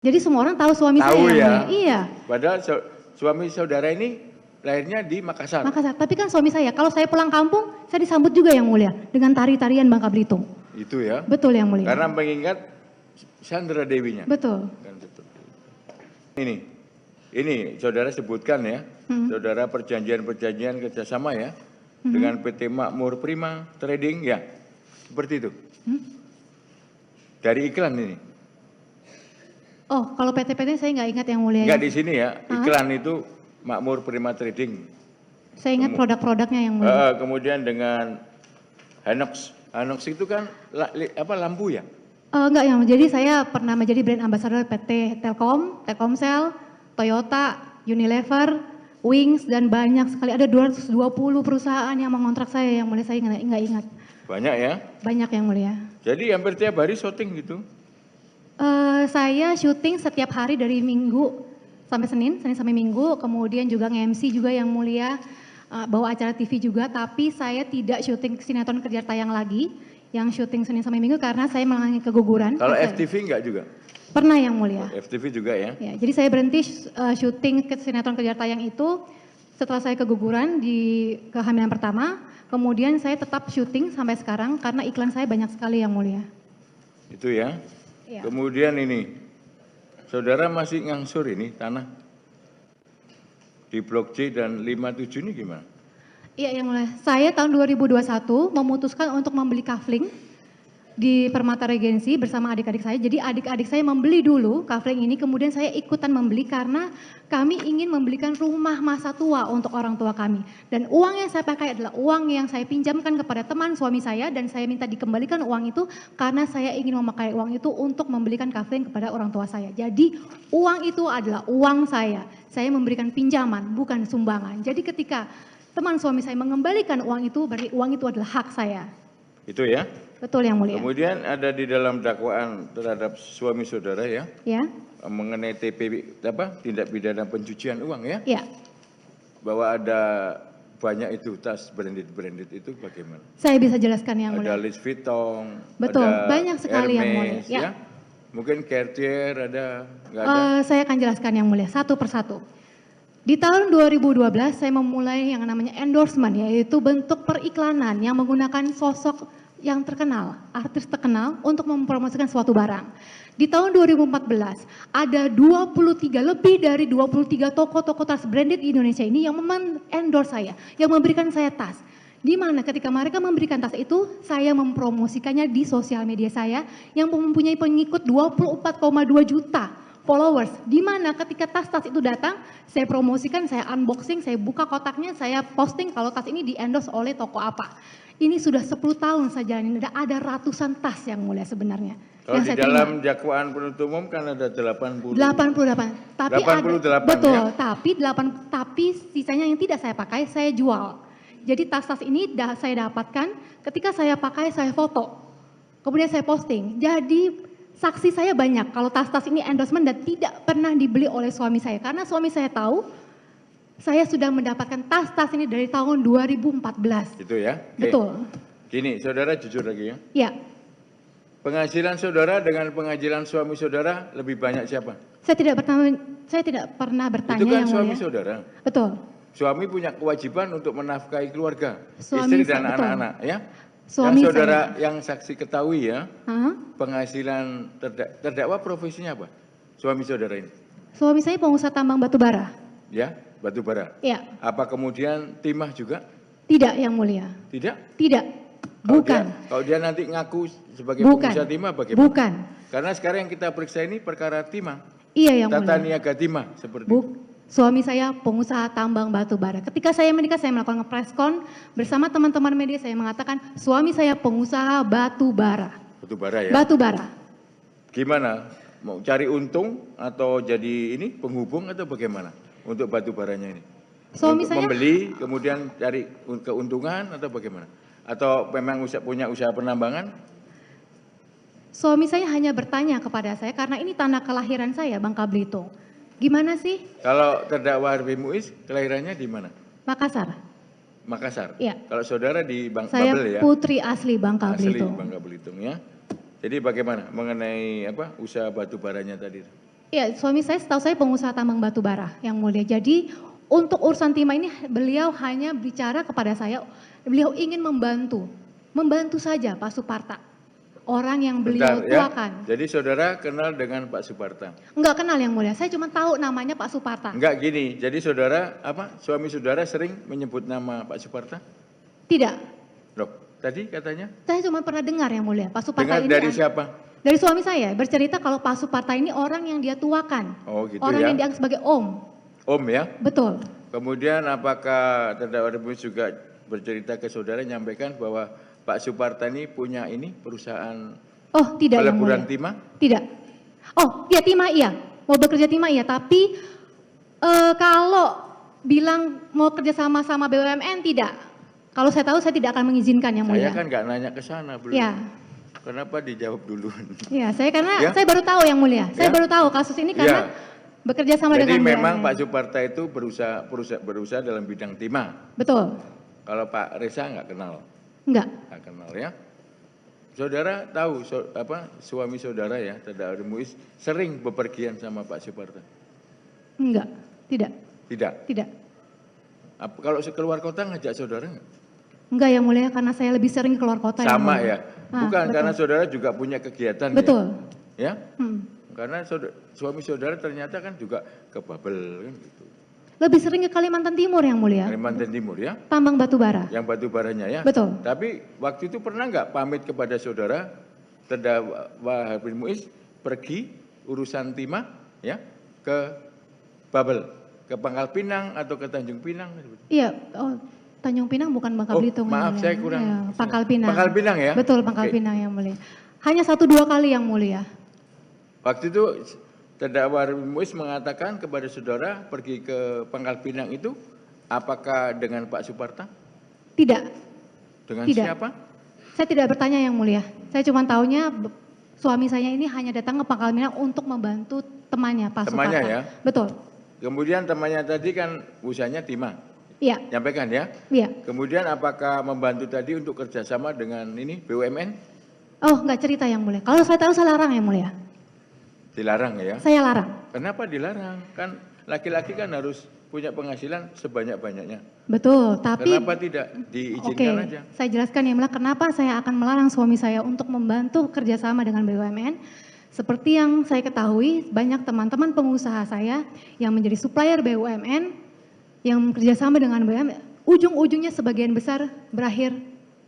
Jadi semua orang tahu suami Tahu saya yang ya? mulia. Iya. Padahal suami saudara ini lahirnya di Makassar. Makassar. Tapi kan suami saya, kalau saya pulang kampung, saya disambut juga yang mulia dengan tari-tarian Bangka Belitung. Itu ya? Betul yang mulia. Karena mengingat Sandra Dewinya. Betul. Ini saudara sebutkan ya, saudara perjanjian-perjanjian kerjasama ya, dengan PT Makmur Prima Trading ya, seperti itu. Dari iklan ini. Oh, kalau PT-PT saya nggak ingat yang mulia. Enggak di sini ya, iklan itu Makmur Prima Trading. Saya ingat produk-produknya yang mulia. Kemudian dengan Hanox. Hanox itu kan lampu ya? Enggak yang, jadi saya pernah menjadi brand ambassador PT Telkom, Telkomsel, Toyota, Unilever, Wings, dan banyak sekali. Ada 220 perusahaan yang mengontrak saya yang mulia, saya nggak ingat. Banyak ya? Banyak yang mulia. Jadi hampir tiap hari syuting gitu? Saya syuting setiap hari dari Minggu sampai Senin sampai Minggu, kemudian juga nge-MC juga yang mulia, bawa acara TV juga, tapi saya tidak syuting sinetron Kejar Tayang lagi, yang syuting Senin sampai Minggu karena saya mengalami keguguran. Kalau FTV enggak juga? Pernah yang mulia. FTV juga ya? Ya, jadi saya berhenti syuting sinetron Kejar Tayang itu setelah saya keguguran di kehamilan pertama, kemudian saya tetap syuting sampai sekarang karena iklan saya banyak sekali yang mulia. Itu ya? Ya. Kemudian ini, saudara masih ngangsur ini tanah di Blok C dan 57 ini gimana? Iya yang mulia, saya tahun 2021 memutuskan untuk membeli kafling di Permata Regency bersama adik-adik saya. Jadi adik-adik saya membeli dulu kafling ini, kemudian saya ikutan membeli karena kami ingin membelikan rumah masa tua untuk orang tua kami. Dan uang yang saya pakai adalah uang yang saya pinjamkan kepada teman suami saya dan saya minta dikembalikan uang itu karena saya ingin memakai uang itu untuk membelikan kafling kepada orang tua saya. Jadi uang itu adalah uang saya. Saya memberikan pinjaman, bukan sumbangan. Jadi ketika teman suami saya mengembalikan uang itu, berarti uang itu adalah hak saya. Itu ya? Betul yang mulia. Kemudian ada di dalam dakwaan terhadap suami saudara ya, Ya. mengenai tindak pidana pencucian uang ya, Ya. bahwa ada banyak itu tas branded itu bagaimana? Saya bisa jelaskan yang mulia. Ada Louis Vuitton, Betul, ada banyak sekali yang mulia. Hermes, Ya. Mungkin Cartier ada, nggak ada? Saya akan jelaskan yang mulia satu persatu. Di tahun 2012 saya memulai yang namanya endorsement, yaitu bentuk periklanan yang menggunakan sosok yang terkenal, artis terkenal untuk mempromosikan suatu barang. Di tahun 2014 ada lebih dari 23 toko-toko tas branded di Indonesia ini yang endorse saya, yang memberikan saya tas. Di mana ketika mereka memberikan tas itu, saya mempromosikannya di sosial media saya yang mempunyai pengikut 24,2 juta followers. Di mana ketika tas-tas itu datang, saya promosikan, saya unboxing, saya buka kotaknya, saya posting kalau tas ini di-endorse oleh toko apa. Ini sudah 10 tahun saya jalanin, ada ratusan tas yang mulia sebenarnya. Kalau yang di saya dalam terima. dakwaan penuntut umum kan ada 88. Tapi 88 betul, ya? tapi sisanya yang tidak saya pakai, saya jual. Jadi tas-tas ini saya dapatkan, ketika saya pakai, saya foto. Kemudian saya posting. Jadi saksi saya banyak kalau tas-tas ini endorsement dan tidak pernah dibeli oleh suami saya. Karena suami saya tahu, saya sudah mendapatkan tas-tas ini dari tahun 2014. Itu ya? Betul. Gini, saudara jujur lagi ya. Ya. Penghasilan saudara dengan penghasilan suami saudara lebih banyak siapa? Saya tidak pernah bertanya Itu kan yang suami mulia. saudara. Betul. Suami punya kewajiban untuk menafkahi keluarga, Suami istri dan betul. anak-anak ya. Suami yang saudara saya. yang saksi ketahui ya, penghasilan terdakwa profesinya apa? Suami saudara ini. Suami saya pengusaha tambang batu bara. Ya, batu bara. Ya. Apa kemudian timah juga? Tidak yang mulia. Tidak? Tidak. Bukan. Kalau dia nanti ngaku sebagai Bukan. pengusaha timah bagaimana? Bukan. Karena sekarang yang kita periksa ini perkara timah. Iya yang Tata mulia. niaga timah seperti itu. Suami saya pengusaha tambang batu bara. Ketika saya menikah, saya melakukan preskon bersama teman-teman media. Saya mengatakan suami saya pengusaha batu bara. Batu bara ya? Batu bara. Gimana? Mau cari untung atau jadi ini penghubung atau bagaimana untuk batu baranya ini? Suami untuk saya membeli kemudian cari keuntungan atau bagaimana? Atau memang punya usaha penambangan? Suami saya hanya bertanya kepada saya karena ini tanah kelahiran saya, Bangka Belitung. Gimana sih? Kalau terdakwa Harvey Muiz kelahirannya di mana? Makassar. Makassar. Iya. Kalau saudara di Saya Babel ya? putri asli Bangka Asli Belitung. Bangka Belitung ya. Jadi bagaimana mengenai usaha batu baranya tadi? Iya, suami saya setahu saya pengusaha tambang batu bara yang mulia. Jadi untuk urusan timah ini beliau hanya bicara kepada saya, beliau ingin membantu saja Pak Suparta. Orang yang beliau Bentar, ya. tuakan. Jadi saudara kenal dengan Pak Suparta? Enggak kenal yang mulia, saya cuma tahu namanya Pak Suparta. Enggak gini, jadi saudara suami saudara sering menyebut nama Pak Suparta? Tidak, Loh, tadi katanya? saya cuma pernah dengar yang mulia, Pak Suparta Dengar ini dari siapa? dari suami saya bercerita kalau Pak Suparta ini orang yang dia tuakan. Oh gitu Orang ya. yang dianggap sebagai om. Om ya? Betul. Kemudian apakah terdakwa Remus juga bercerita ke saudara nyampaikan bahwa Pak Suparta ini punya ini perusahaan Oh, tidak yang peleburan mulia. timah? Tidak. Oh, iya timah iya. Mau bekerja timah iya, tapi kalau bilang mau kerja sama BUMN tidak. Kalau saya tahu saya tidak akan mengizinkan yang mulia. Saya kan nggak nanya ke sana belum. Ya. Kenapa dijawab dulu? Ya, saya Ya. saya baru tahu yang mulia. Saya Ya. baru tahu kasus ini karena bekerja sama Jadi dengan memang BUMN. Pak Suparta itu berusaha dalam bidang timah. Betul. Kalau Pak Reza nggak kenal, Enggak. nggak kenal ya. Saudara tahu suami saudara ya, terdakwa Remus sering bepergian sama Pak Suparta? Enggak. Tidak. Tidak. Tidak. Kalau keluar kota ngajak saudara nggak? Enggak yang mulia karena saya lebih sering keluar kota. yang Sama mulia. ya. Bukan betul. karena saudara juga punya kegiatan. Betul. Ya. Hmm. Karena suami saudara ternyata kan juga ke Babel kan gitu. Lebih sering ke Kalimantan Timur yang mulia. Kalimantan Timur ya. Tambang batu bara. Yang batu baranya ya. Betul. Tapi waktu itu pernah nggak pamit kepada saudara terdakwa Habib Muiz pergi urusan timah ya ke Babel, ke Pangkal Pinang atau ke Tanjung Pinang? Iya, oh, Tanjung Pinang bukan Bangka Belitung. Maaf yang mulia. saya kurang. Iya, Pangkal Pinang. Pangkal Pinang ya? Betul, Pangkal Oke. Pinang yang mulia. Hanya 1-2 kali yang mulia. Waktu itu terdakwa Habib Muiz mengatakan kepada saudara pergi ke Pangkal Pinang itu apakah dengan Pak Suparta? Tidak, Dengan Tidak. siapa? saya tidak bertanya yang mulia. Saya cuma taunya suami saya ini hanya datang ke Pangkal Pinang untuk membantu temannya, Pak Temannya Suparta. ya? Betul. Kemudian temannya tadi kan usahanya timah, Iya, nyampaikan ya? iya. Kemudian apakah membantu tadi untuk kerjasama dengan ini BUMN? Oh, enggak cerita yang mulia. Kalau saya tahu saya larang yang mulia. Dilarang ya? Saya larang. Kenapa dilarang? Kan laki-laki kan harus punya penghasilan sebanyak-banyaknya. Betul, tapi Kenapa tidak oke, diizinkan aja? saya jelaskan yang mulia kenapa saya akan melarang suami saya untuk membantu kerjasama dengan BUMN. Seperti yang saya ketahui, banyak teman-teman pengusaha saya yang menjadi supplier BUMN, yang kerjasama dengan BUMN, ujung-ujungnya sebagian besar berakhir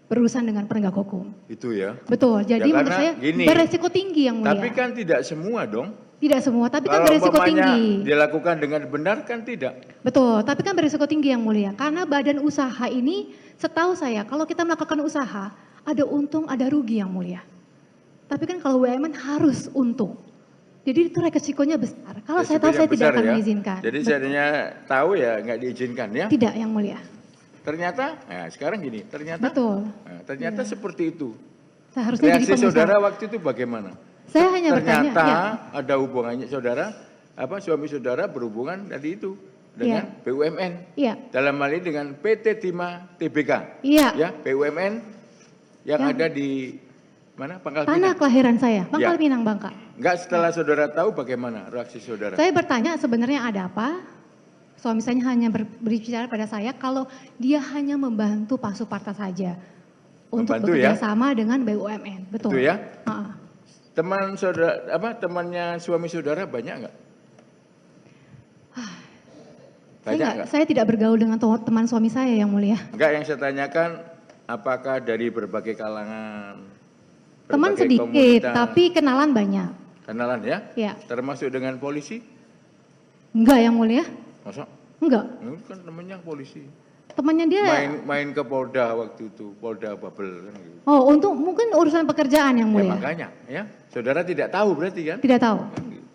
berurusan dengan penegak hukum. Itu ya. Betul, jadi Ya, menurut karena saya gini, beresiko tinggi yang mulia. Tapi kan tidak semua dong. Tidak semua, tapi kan Kalau beresiko umpamanya tinggi. dilakukan dengan benar kan tidak. Betul, tapi kan berisiko tinggi yang mulia. Karena badan usaha ini, setahu saya, kalau kita melakukan usaha, ada untung, ada rugi yang mulia. Tapi kan kalau BUMN harus untung. Jadi itu resikonya besar. Kalau saya tahu, Resikonya saya tidak besar akan ya. mengizinkan. Jadi seandainya tahu ya nggak diizinkan ya. Tidak yang mulia. Ternyata, nah sekarang gini, ternyata Betul. ternyata seperti itu. Saya harusnya jadi Reaksi pengusaha. saudara waktu itu bagaimana? Saya hanya bertanya, Ternyata ya, ada hubungannya saudara, suami saudara berhubungan tadi itu dengan BUMN. iya, Dalam hal ini dengan PT Timah Tbk. iya. Ya, BUMN yang Ya. ada di mana? Pangkal Tanah Pinang. kelahiran saya, Pangkal Ya. Pinang, Bangka. Enggak setelah saudara tahu bagaimana reaksi saudara? Saya bertanya sebenarnya ada apa? Suami saya hanya berbicara pada saya kalau dia hanya membantu Pak Suparta saja untuk Membantu bekerja ya? sama dengan BUMN, betul. Itu ya? Ha-ha. Teman saudara temannya suami saudara banyak enggak? Banyak enggak? Saya tidak bergaul dengan teman suami saya yang mulia. Enggak, yang saya tanyakan apakah dari berbagai kalangan? Teman berbagai sedikit, komunitas? tapi kenalan banyak. Kenalan ya? Ya, Termasuk dengan polisi? enggak yang mulia? Masa? Enggak. Ini kan temennya polisi. Temannya dia. Main ke Polda waktu itu, Polda Babel kan gitu. Oh, untuk mungkin urusan pekerjaan yang Ya mulia. makanya ya, saudara tidak tahu berarti kan? Tidak tahu. Kan gitu.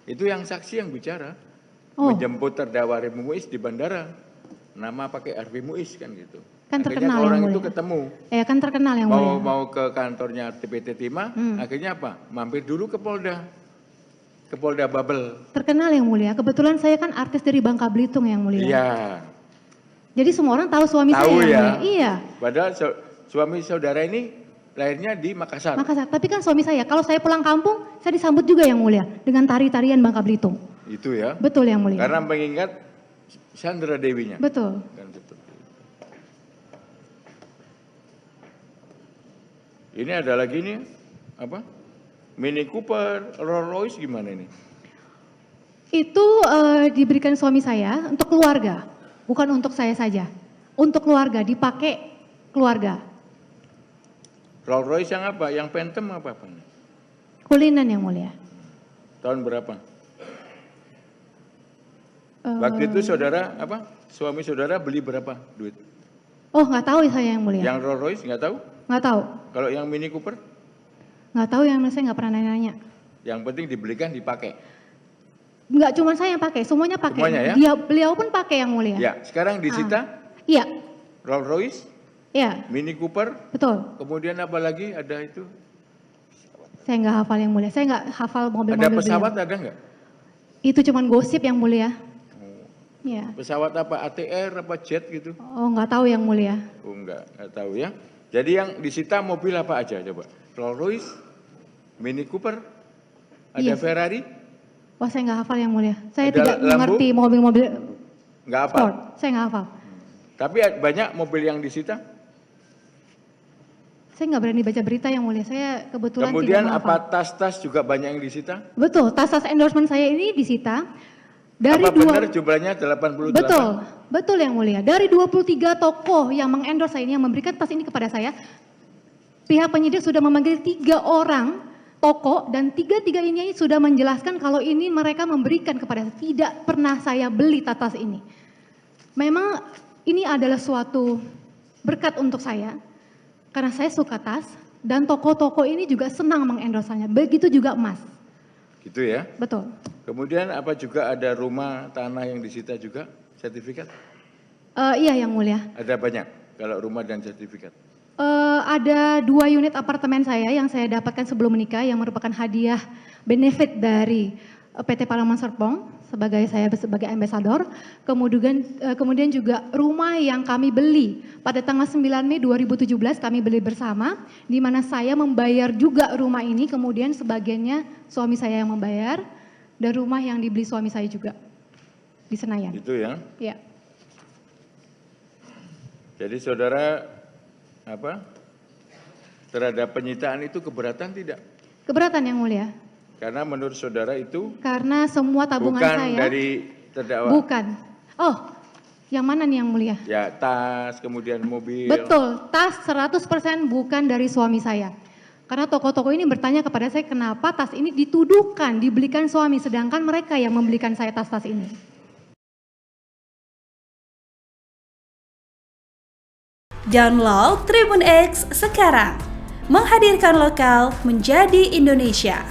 Itu yang saksi yang bicara. Oh, Menjemput terdakwa Harvey Muiz di bandara. Nama pakai Harvey Muiz kan gitu. Kan Akhirnya terkenal orang yang itu mulia. ketemu. kan terkenal yang mulia. Mau ke kantornya PT Timah, akhirnya apa? Mampir dulu ke Polda. Ke Polda Babel. Terkenal yang mulia. Kebetulan saya kan artis dari Bangka Belitung yang mulia. Iya. Jadi semua orang tahu suami Tahu saya yang ya. mulia. Iya. Padahal suami saudara ini lahirnya di Makassar. Makassar. Tapi kan suami saya, kalau saya pulang kampung, saya disambut juga Yang Mulia dengan tari-tarian Bangka Belitung. Itu ya. Betul Yang Mulia. Karena mengingat Sandra Dewinya. Betul. Kan seperti itu. Ini ada lagi nih, apa? Mini Cooper, Rolls Royce gimana ini? Itu diberikan suami saya untuk keluarga, bukan untuk saya saja. Untuk keluarga, dipakai keluarga. Rolls Royce yang apa? Yang Phantom apa? Kulinan Yang Mulia. Tahun berapa? Waktu itu saudara apa? Suami saudara beli berapa duit? Oh nggak tahu saya Yang Mulia. Yang Rolls Royce nggak tahu? Nggak tahu. Kalau yang Mini Cooper? Nggak tahu Yang Mulia, saya nggak pernah nanya-nanya. Yang penting dibelikan dipakai. Nggak cuma saya yang pakai, semuanya pakai. Semuanya ya? Beliau pun pakai Yang Mulia. Ya, sekarang disita Iya, Rolls Royce, iya, Mini Cooper, betul. kemudian apa lagi? Ada itu? Saya nggak hafal Yang Mulia, saya nggak hafal mobil-mobil Ada pesawat beliau. ada nggak? Itu cuma gosip Yang Mulia. Iya. Pesawat apa? ATR apa jet gitu? Oh nggak tahu Yang Mulia. Oh enggak tahu ya. Jadi yang disita mobil apa aja coba? Rolls Royce, Mini Cooper, ada Iya. Ferrari, Wah saya nggak hafal Yang Mulia. Saya Ada tidak Lambo? mengerti mobil-mobil nggak apa. sport. Saya nggak hafal. Tapi banyak mobil yang disita. Saya nggak berani baca berita Yang Mulia. Saya kebetulan Kemudian tidak apa menghafal. tas-tas juga banyak yang disita? Betul, tas-tas endorsement saya ini disita dari Apa benar jumlahnya 88? Betul, betul Yang Mulia. Dari 23 tokoh yang mengendorse saya ini, yang memberikan tas ini kepada saya, pihak penyidik sudah memanggil 3 orang tokoh dan 3 ini sudah menjelaskan kalau ini mereka memberikan kepada saya. Tidak pernah saya beli tas ini. Memang ini adalah suatu berkat untuk saya karena saya suka tas dan tokoh-tokoh ini juga senang mengendorsanya. Begitu juga emas. Gitu ya. Betul. Kemudian apa juga ada rumah tanah yang disita juga sertifikat? Iya Yang Mulia. Ada banyak kalau rumah dan sertifikat. Ada 2 unit apartemen saya yang saya dapatkan sebelum menikah yang merupakan hadiah benefit dari PT Parlemen Serpong sebagai ambasador. Kemudian juga rumah yang kami beli pada tanggal 9 Mei 2017 kami beli bersama, di mana saya membayar juga rumah ini, kemudian sebagiannya suami saya yang membayar, dan rumah yang dibeli suami saya juga di Senayan. Itu ya. Ya. Jadi saudara terhadap penyitaan itu keberatan tidak? Keberatan Yang Mulia. Karena menurut saudara itu Karena semua tabungan bukan saya dari terdakwa. bukan. Oh, yang mana nih Yang Mulia? Ya tas, kemudian mobil. Betul, tas 100% bukan dari suami saya. Karena tokoh-tokoh ini bertanya kepada saya kenapa tas ini dituduhkan, dibelikan suami, sedangkan mereka yang membelikan saya tas-tas ini. Download Tribun X sekarang, menghadirkan lokal menjadi Indonesia.